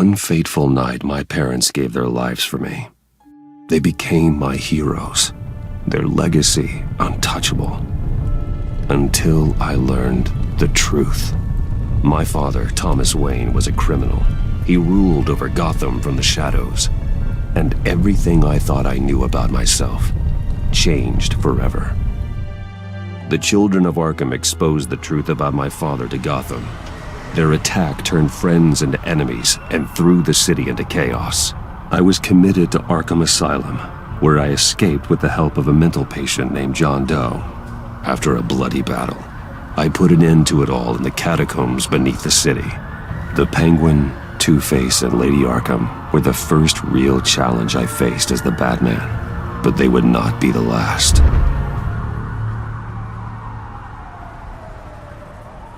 one fateful night, my parents gave their lives for me. They became my heroes, their legacy untouchable. Until I learned the truth. My father, Thomas Wayne, was a criminal. He ruled over Gotham from the shadows. And everything I thought I knew about myself changed forever. The children of Arkham exposed the truth about my father to Gotham. Their attack turned friends into enemies and threw the city into chaos. I was committed to Arkham Asylum, where I escaped with the help of a mental patient named John Doe. After a bloody battle, I put an end to it all in the catacombs beneath the city. The Penguin, Two-Face, and Lady Arkham were the first real challenge I faced as the Batman, but they would not be the last.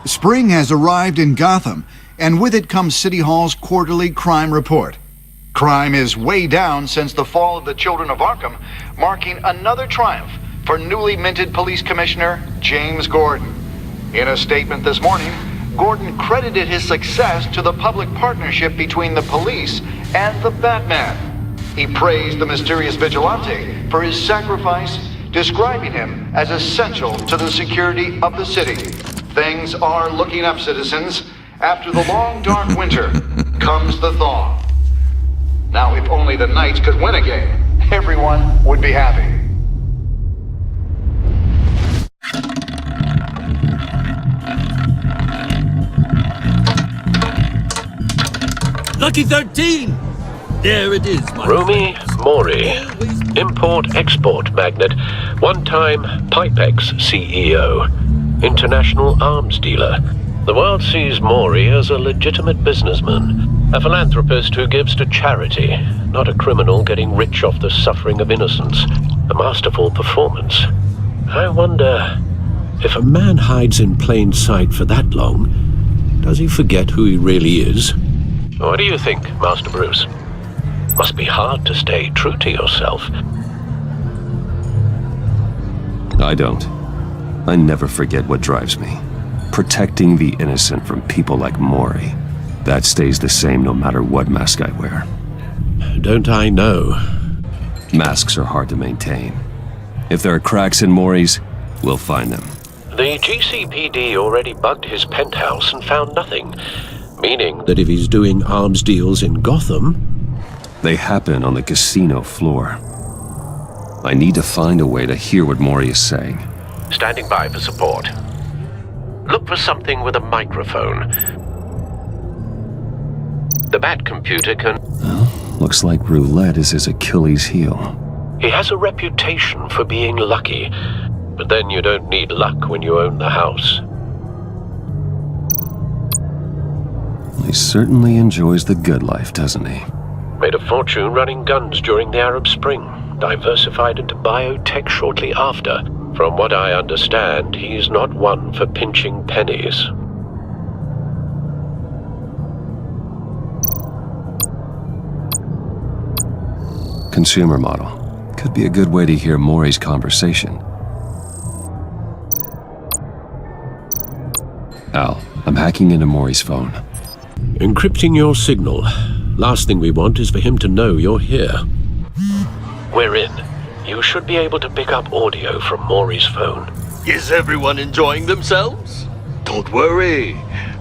Spring has arrived in Gotham, and with it comes City Hall's quarterly crime report. Crime is way down since the fall of the Children of Arkham, marking another triumph for newly minted Police Commissioner James Gordon. In a statement this morning, Gordon credited his success to the public partnership between the police and the Batman. He praised the mysterious vigilante for his sacrifice, describing him as essential to the security of the city. Things are looking up, citizens. After the long, dark winter comes the thaw. Now, if only the Knights could win a game, everyone would be happy. Lucky 13! There it is, my Rumi Mori, import-export magnate, one-time Pipex CEO, international arms dealer. The world sees Mori as a legitimate businessman, a philanthropist who gives to charity, not a criminal getting rich off the suffering of innocence. A masterful performance. I wonder, if a man hides in plain sight for that long, does he forget who he really is? What do you think, Master Bruce? Must be hard to stay true to yourself. I don't. I never forget what drives me. Protecting the innocent from people like Mori. That stays the same no matter what mask I wear. Don't I know? Masks are hard to maintain. If there are cracks in Mori's, we'll find them. The GCPD already bugged his penthouse and found nothing. Meaning that if he's doing arms deals in Gotham... They happen on the casino floor. I need to find a way to hear what Mori is saying. Standing by for support. Look for something with a microphone. The Bat computer can... Well, looks like roulette is his Achilles heel. He has a reputation for being lucky, but then you don't need luck when you own the house. He certainly enjoys the good life, doesn't he? Made a fortune running guns during the Arab Spring, diversified into biotech shortly after. From what I understand, he's not one for pinching pennies. Consumer model. Could be a good way to hear Mori's conversation. Al, I'm hacking into Mori's phone. Encrypting your signal. Last thing we want is for him to know you're here. We're in. You should be able to pick up audio from Mori's phone. Is everyone enjoying themselves? Don't worry.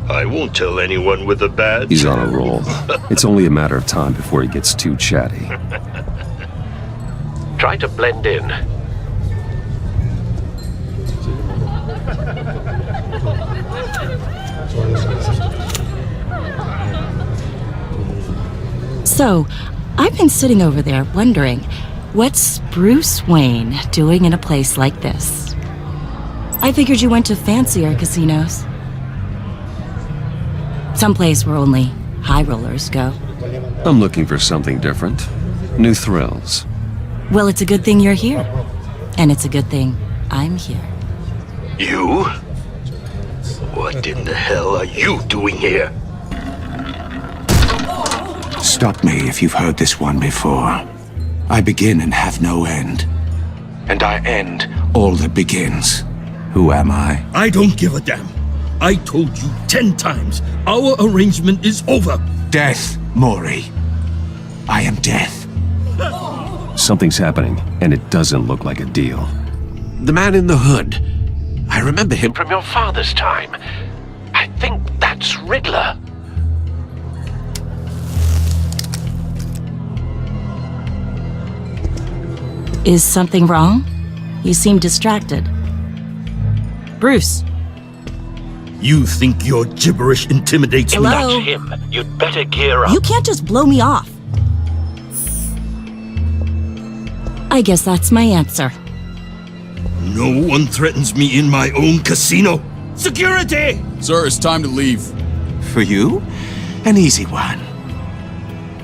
I won't tell anyone with a badge. He's on a roll. It's only a matter of time before he gets too chatty. Try to blend in. So, I've been sitting over there wondering, what's Bruce Wayne doing in a place like this? I figured you went to fancier casinos. Someplace where only high rollers go. I'm looking for something different. New thrills. Well, it's a good thing you're here. And it's a good thing I'm here. You? What in the hell are you doing here? Stop me if you've heard this one before. I begin and have no end. And I end all that begins. Who am I? I don't give a damn. I told you 10 times, our arrangement is over. Death Maury, I am death. Something's happening, and it doesn't look like a deal. The man in the hood. I remember him from your father's time. I think that's Riddler. Is something wrong? You seem distracted. Bruce. You think your gibberish intimidates me? Hello? That's him. You'd better gear up. You can't just blow me off. I guess that's my answer. No one threatens me in my own casino. Security! Sir, it's time to leave. For you? An easy one.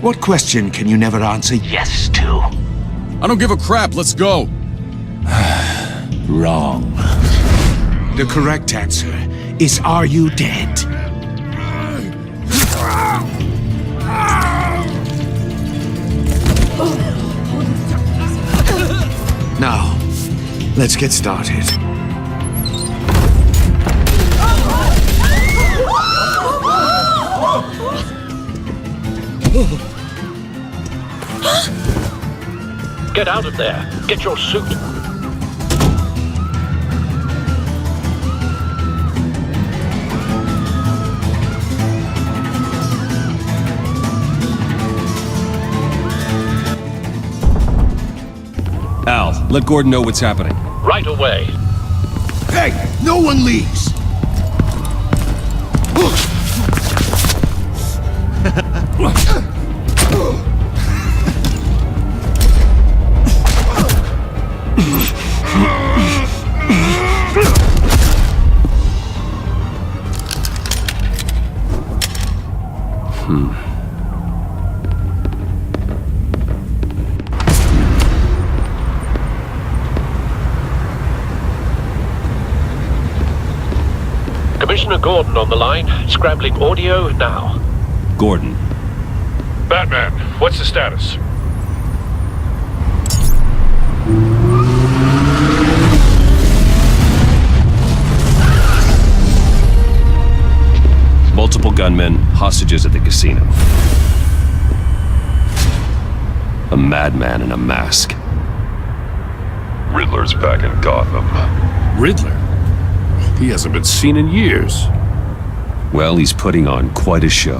What question can you never answer yes to? I don't give a crap, let's go. Wrong. The correct answer is, are you dead? Now, let's get started. Get out of there. Get your suit. Al, let Gordon know what's happening. Right away. Hey, no one leaves! Commissioner Gordon on the line. Scrambling audio now. Gordon. Batman, what's the status? Multiple gunmen, hostages at the casino. A madman in a mask. Riddler's back in Gotham. Riddler? He hasn't been seen in years. Well, he's putting on quite a show.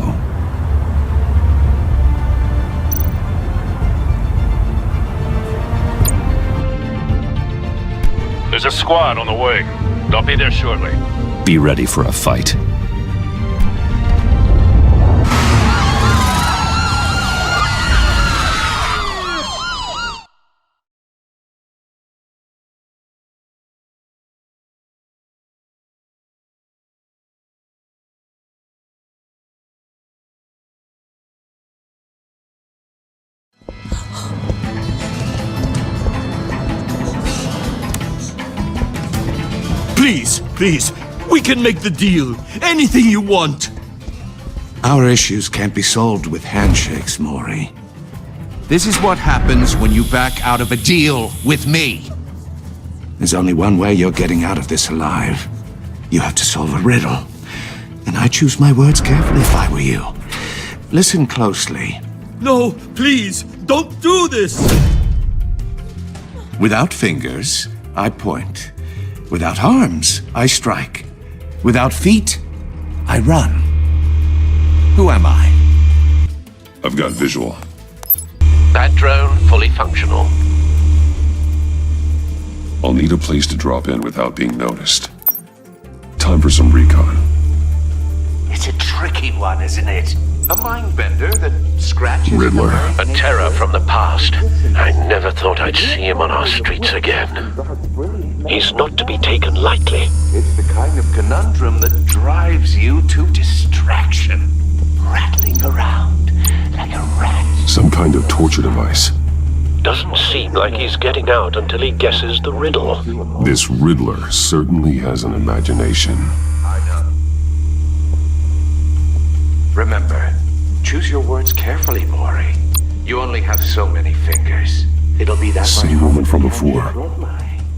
There's a squad on the way. They'll be there shortly. Be ready for a fight. Please, we can make the deal. Anything you want. Our issues can't be solved with handshakes, Maury. This is what happens when you back out of a deal with me. There's only one way you're getting out of this alive. You have to solve a riddle. And I choose my words carefully if I were you. Listen closely. No, please, don't do this. Without fingers, I point. Without arms, I strike. Without feet, I run. Who am I? I've got visual. Bat drone fully functional. I'll need a place to drop in without being noticed. Time for some recon. It's a tricky one, isn't it? A mind bender that scratches Riddler. A terror from the past. I never thought I'd see him on our streets again. He's not to be taken lightly. It's the kind of conundrum that drives you to distraction. Rattling around like a rat. Some kind of torture device. Doesn't seem like he's getting out until he guesses the riddle. This Riddler certainly has an imagination. I know. Remember, choose your words carefully, Maury. You only have so many fingers. It'll be that Same much woman from before.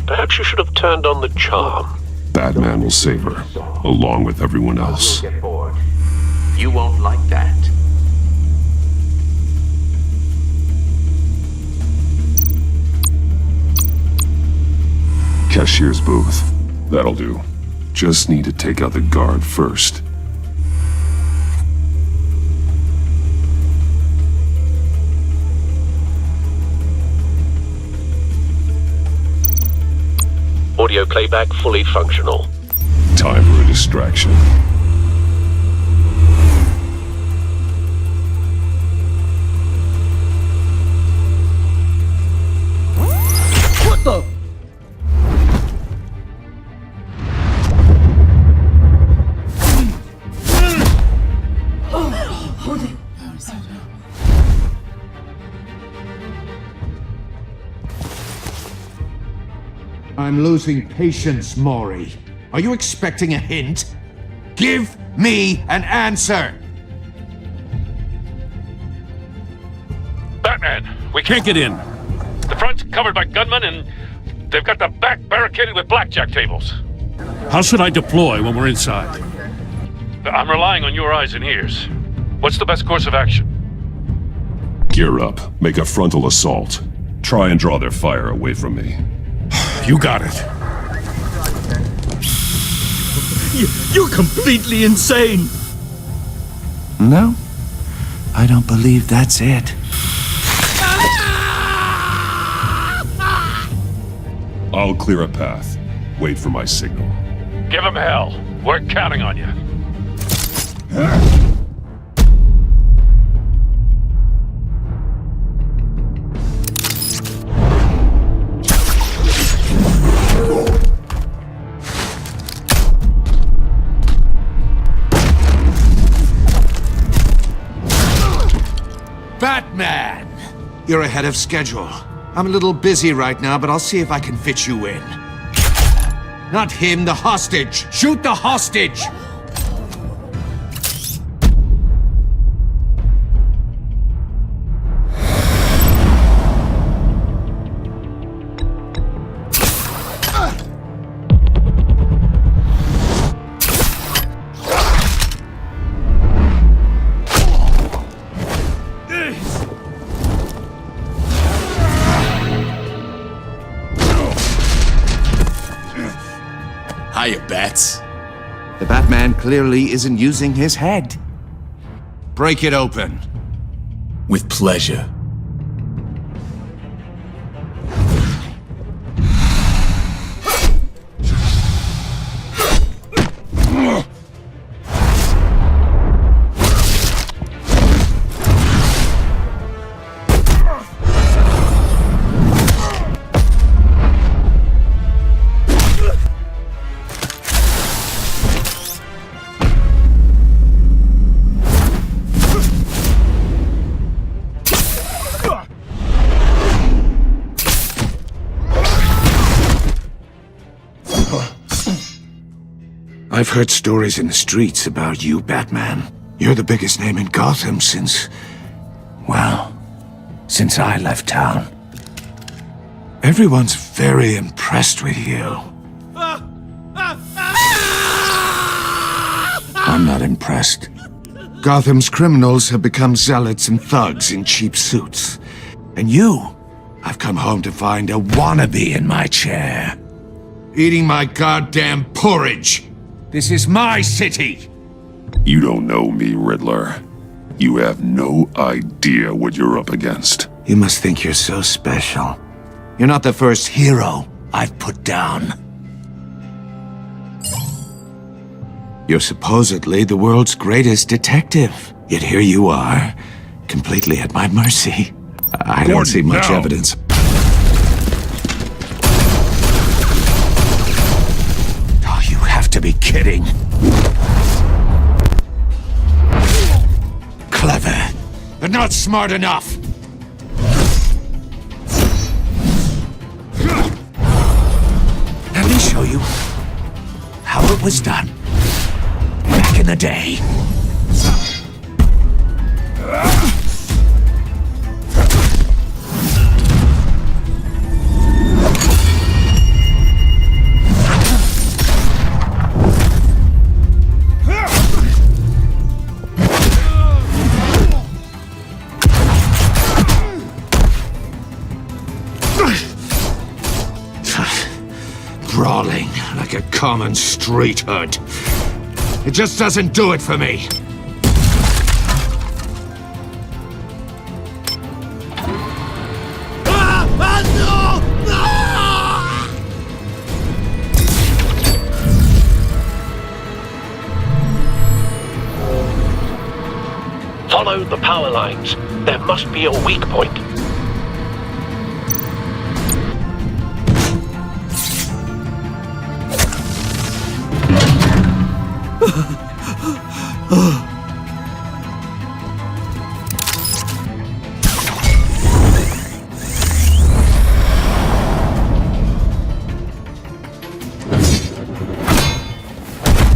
Perhaps you should have turned on the charm. Batman will save her, along with everyone else. Get bored. You won't like that. cashier's booth. That'll do. Just need to take out the guard first. Audio playback fully functional. Time for a distraction. What the? I'm losing patience, Maury. Are you expecting a hint? Give me an answer! Batman, we can't get in. The front's covered by gunmen and they've got the back barricaded with blackjack tables. How should I deploy when we're inside? I'm relying on your eyes and ears. What's the best course of action? Gear up. Make a frontal assault. Try and draw their fire away from me. You got it. You're completely insane! No, I don't believe that's it. I'll clear a path. Wait for my signal. Give him hell. We're counting on you. Batman! You're ahead of schedule. I'm a little busy right now, but I'll see if I can fit you in. Not him, the hostage! Shoot the hostage! Hiya, Bats. The Batman clearly isn't using his head. Break it open. With pleasure. I've heard stories in the streets about you, Batman. You're the biggest name in Gotham since... well, since I left town. Everyone's very impressed with you. I'm not impressed. Gotham's criminals have become zealots and thugs in cheap suits. And you, I've come home to find a wannabe in my chair. Eating my goddamn porridge! This is my city! You don't know me, Riddler. You have no idea what you're up against. You must think you're so special. You're not the first hero I've put down. You're supposedly the world's greatest detective. Yet here you are, completely at my mercy. I don't see much evidence. Oh, you have to be kidding. Clever, But not smart enough! let me show you how it was done back in the day. crawling like a common street hood. It just doesn't do it for me. Follow the power lines. There must be a weak point.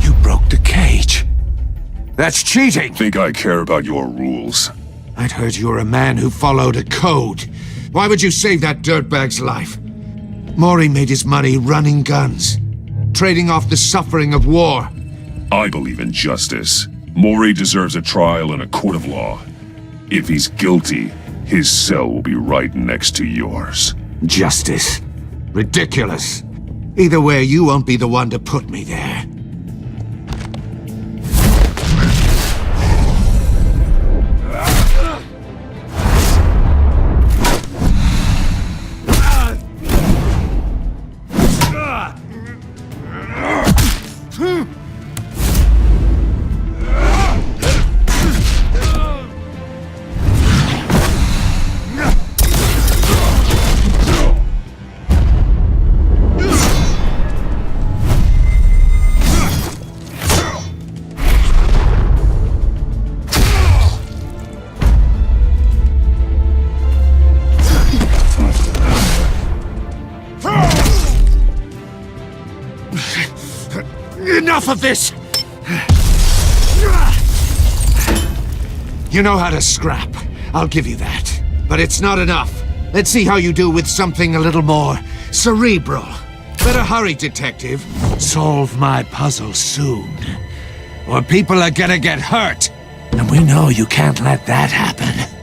You broke the cage. That's cheating! Think I care about your rules? I'd heard you were a man who followed a code. Why would you save that dirtbag's life? Maury made his money running guns, trading off the suffering of war. I believe in justice. Maury deserves a trial in a court of law. If he's guilty, his cell will be right next to yours. Justice. Ridiculous. Either way, you won't be the one to put me there. Enough of this! You know how to scrap. I'll give you that. But it's not enough. Let's see how you do with something a little more cerebral. Better hurry, detective. Solve my puzzle soon. Or people are gonna get hurt. And we know you can't let that happen.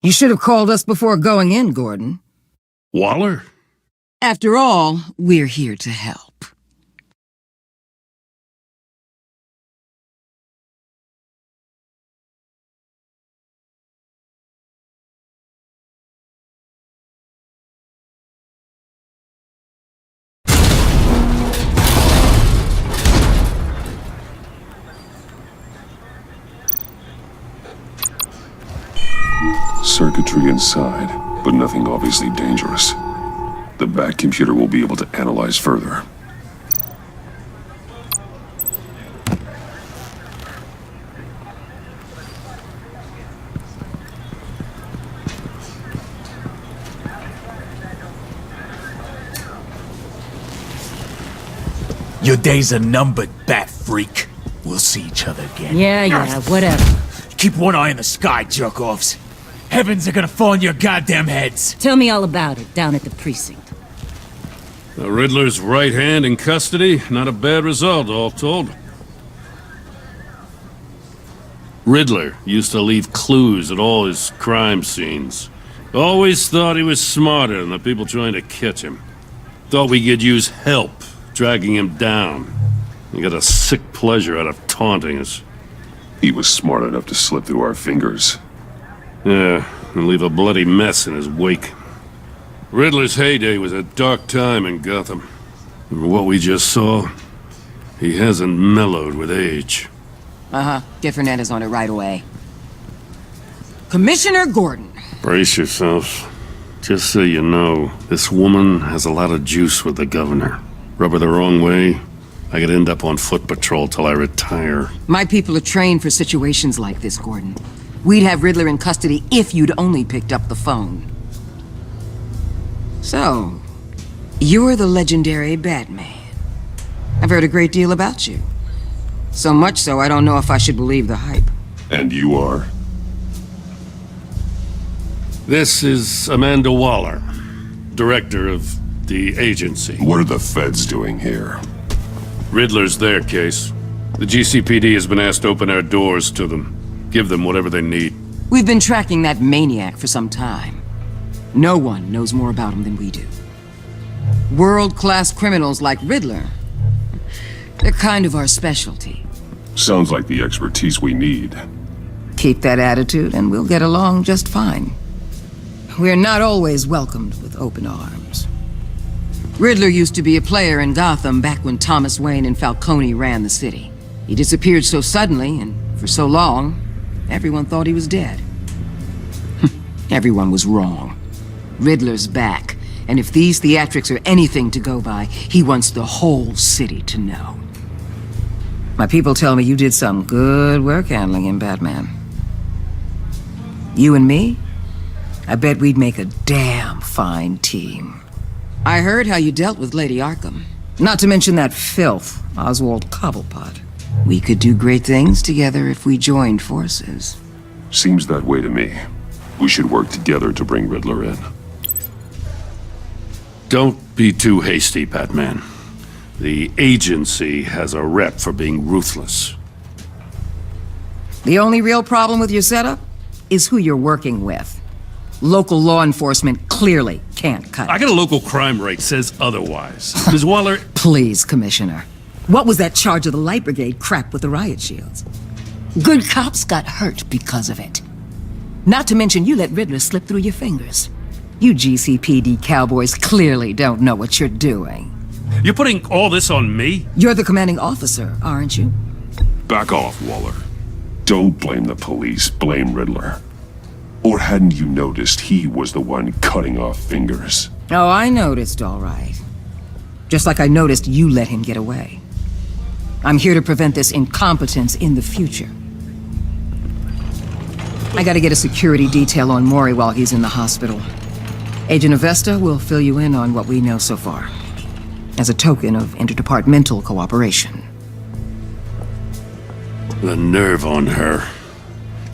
You should have called us before going in, Gordon. Waller? After all, we're here to help. Circuitry inside, but nothing obviously dangerous. The back computer will be able to analyze further. Your days are numbered, bat freak. We'll see each other again. Yeah, whatever. Keep one eye in the sky, jerk-offs. Heavens are gonna fall on your goddamn heads. Tell me all about it down at the precinct. The Riddler's right hand in custody. Not a bad result, all told. Riddler used to leave clues at all his crime scenes. Always thought he was smarter than the people trying to catch him. Thought we could use help, dragging him down. He got a sick pleasure out of taunting us. He was smart enough to slip through our fingers. Yeah, and leave a bloody mess in his wake. Riddler's heyday was a dark time in Gotham. And what we just saw, he hasn't mellowed with age. Get Fernandez on it right away. Commissioner Gordon. Brace yourselves. Just so you know, this woman has a lot of juice with the governor. Rub her the wrong way, I could end up on foot patrol till I retire. My people are trained for situations like this, Gordon. We'd have Riddler in custody if you'd only picked up the phone. So, you're the legendary Batman. I've heard a great deal about you. So much so, I don't know if I should believe the hype. And you are? This is Amanda Waller, director of the agency. What are the feds doing here? Riddler's their case. The GCPD has been asked to open our doors to them. Give them whatever they need. We've been tracking that maniac for some time. No one knows more about him than we do. World-class criminals like Riddler. They're kind of our specialty. Sounds like the expertise we need. Keep that attitude and we'll get along just fine. We're not always welcomed with open arms. Riddler used to be a player in Gotham back when Thomas Wayne and Falcone ran the city. He disappeared so suddenly and for so long, everyone thought he was dead. Everyone was wrong. Riddler's back, and if these theatrics are anything to go by, he wants the whole city to know. My people tell me you did some good work handling him, Batman. You and me? I bet we'd make a damn fine team. I heard how you dealt with Lady Arkham. Not to mention that filth, Oswald Cobblepot. We could do great things together if we joined forces. Seems that way to me. We should work together to bring Riddler in. Don't be too hasty, Batman. The agency has a rep for being ruthless. The only real problem with your setup is who you're working with. Local law enforcement clearly can't cut it. I got a local crime rate says otherwise. Ms. Waller... Please, Commissioner. What was that charge of the Light Brigade crap with the riot shields? Good cops got hurt because of it. Not to mention you let Riddler slip through your fingers. You GCPD cowboys clearly don't know what you're doing. You're putting all this on me? You're the commanding officer, aren't you? Back off, Waller. Don't blame the police, blame Riddler. Or hadn't you noticed he was the one cutting off fingers? Oh, I noticed, all right. Just like I noticed you let him get away. I'm here to prevent this incompetence in the future. I gotta get a security detail on Maury while he's in the hospital. Agent Avesta will fill you in on what we know so far, as a token of interdepartmental cooperation. The nerve on her.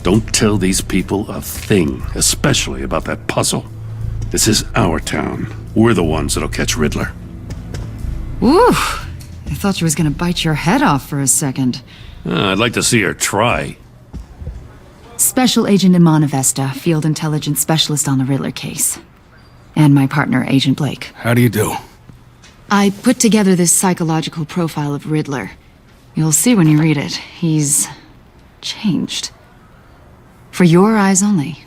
Don't tell these people a thing, especially about that puzzle. This is our town. We're the ones that'll catch Riddler. Woo! I thought she was gonna bite your head off for a second. I'd like to see her try. Special Agent Iman Avesta, Field Intelligence Specialist on the Riddler case. And my partner, Agent Blake. How do you do? I put together this psychological profile of Riddler. You'll see when you read it. He's changed. For your eyes only,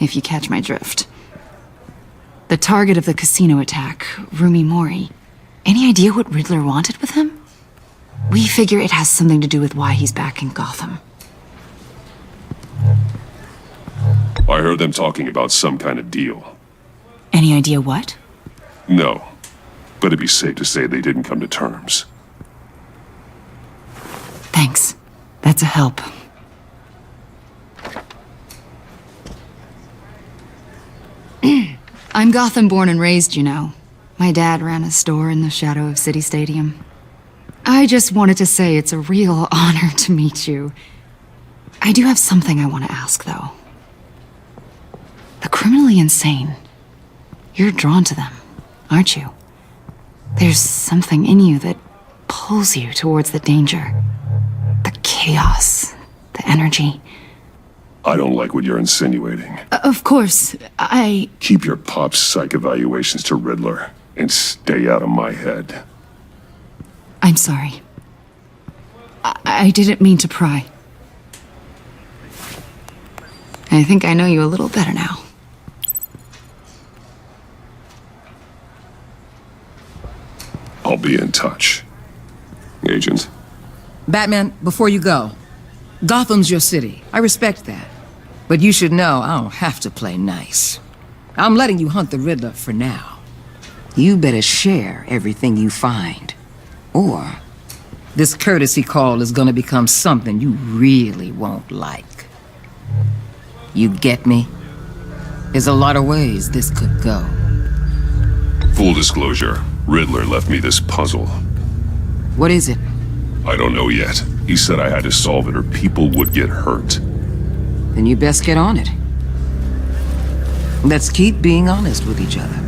if you catch my drift. The target of the casino attack, Rumi Mori. Any idea what Riddler wanted with him? We figure it has something to do with why he's back in Gotham. I heard them talking about some kind of deal. Any idea what? No, but it'd be safe to say they didn't come to terms. Thanks. That's a help. I'm Gotham born and raised, you know. My dad ran a store in the shadow of City Stadium. I just wanted to say it's a real honor to meet you. I do have something I want to ask, though. The criminally insane. You're drawn to them, aren't you? There's something in you that pulls you towards the danger. The chaos, the energy. I don't like what you're insinuating. Of course, I... Keep your pop's psych evaluations to Riddler and stay out of my head. I'm sorry. I didn't mean to pry. I think I know you a little better now. I'll be in touch. Agent? Batman, before you go, Gotham's your city. I respect that. But you should know I don't have to play nice. I'm letting you hunt the Riddler for now. You better share everything you find. Or this courtesy call is gonna become something you really won't like. You get me? There's a lot of ways this could go. Full disclosure, Riddler left me this puzzle. What is it? I don't know yet. He said I had to solve it or people would get hurt. Then you best get on it. Let's keep being honest with each other.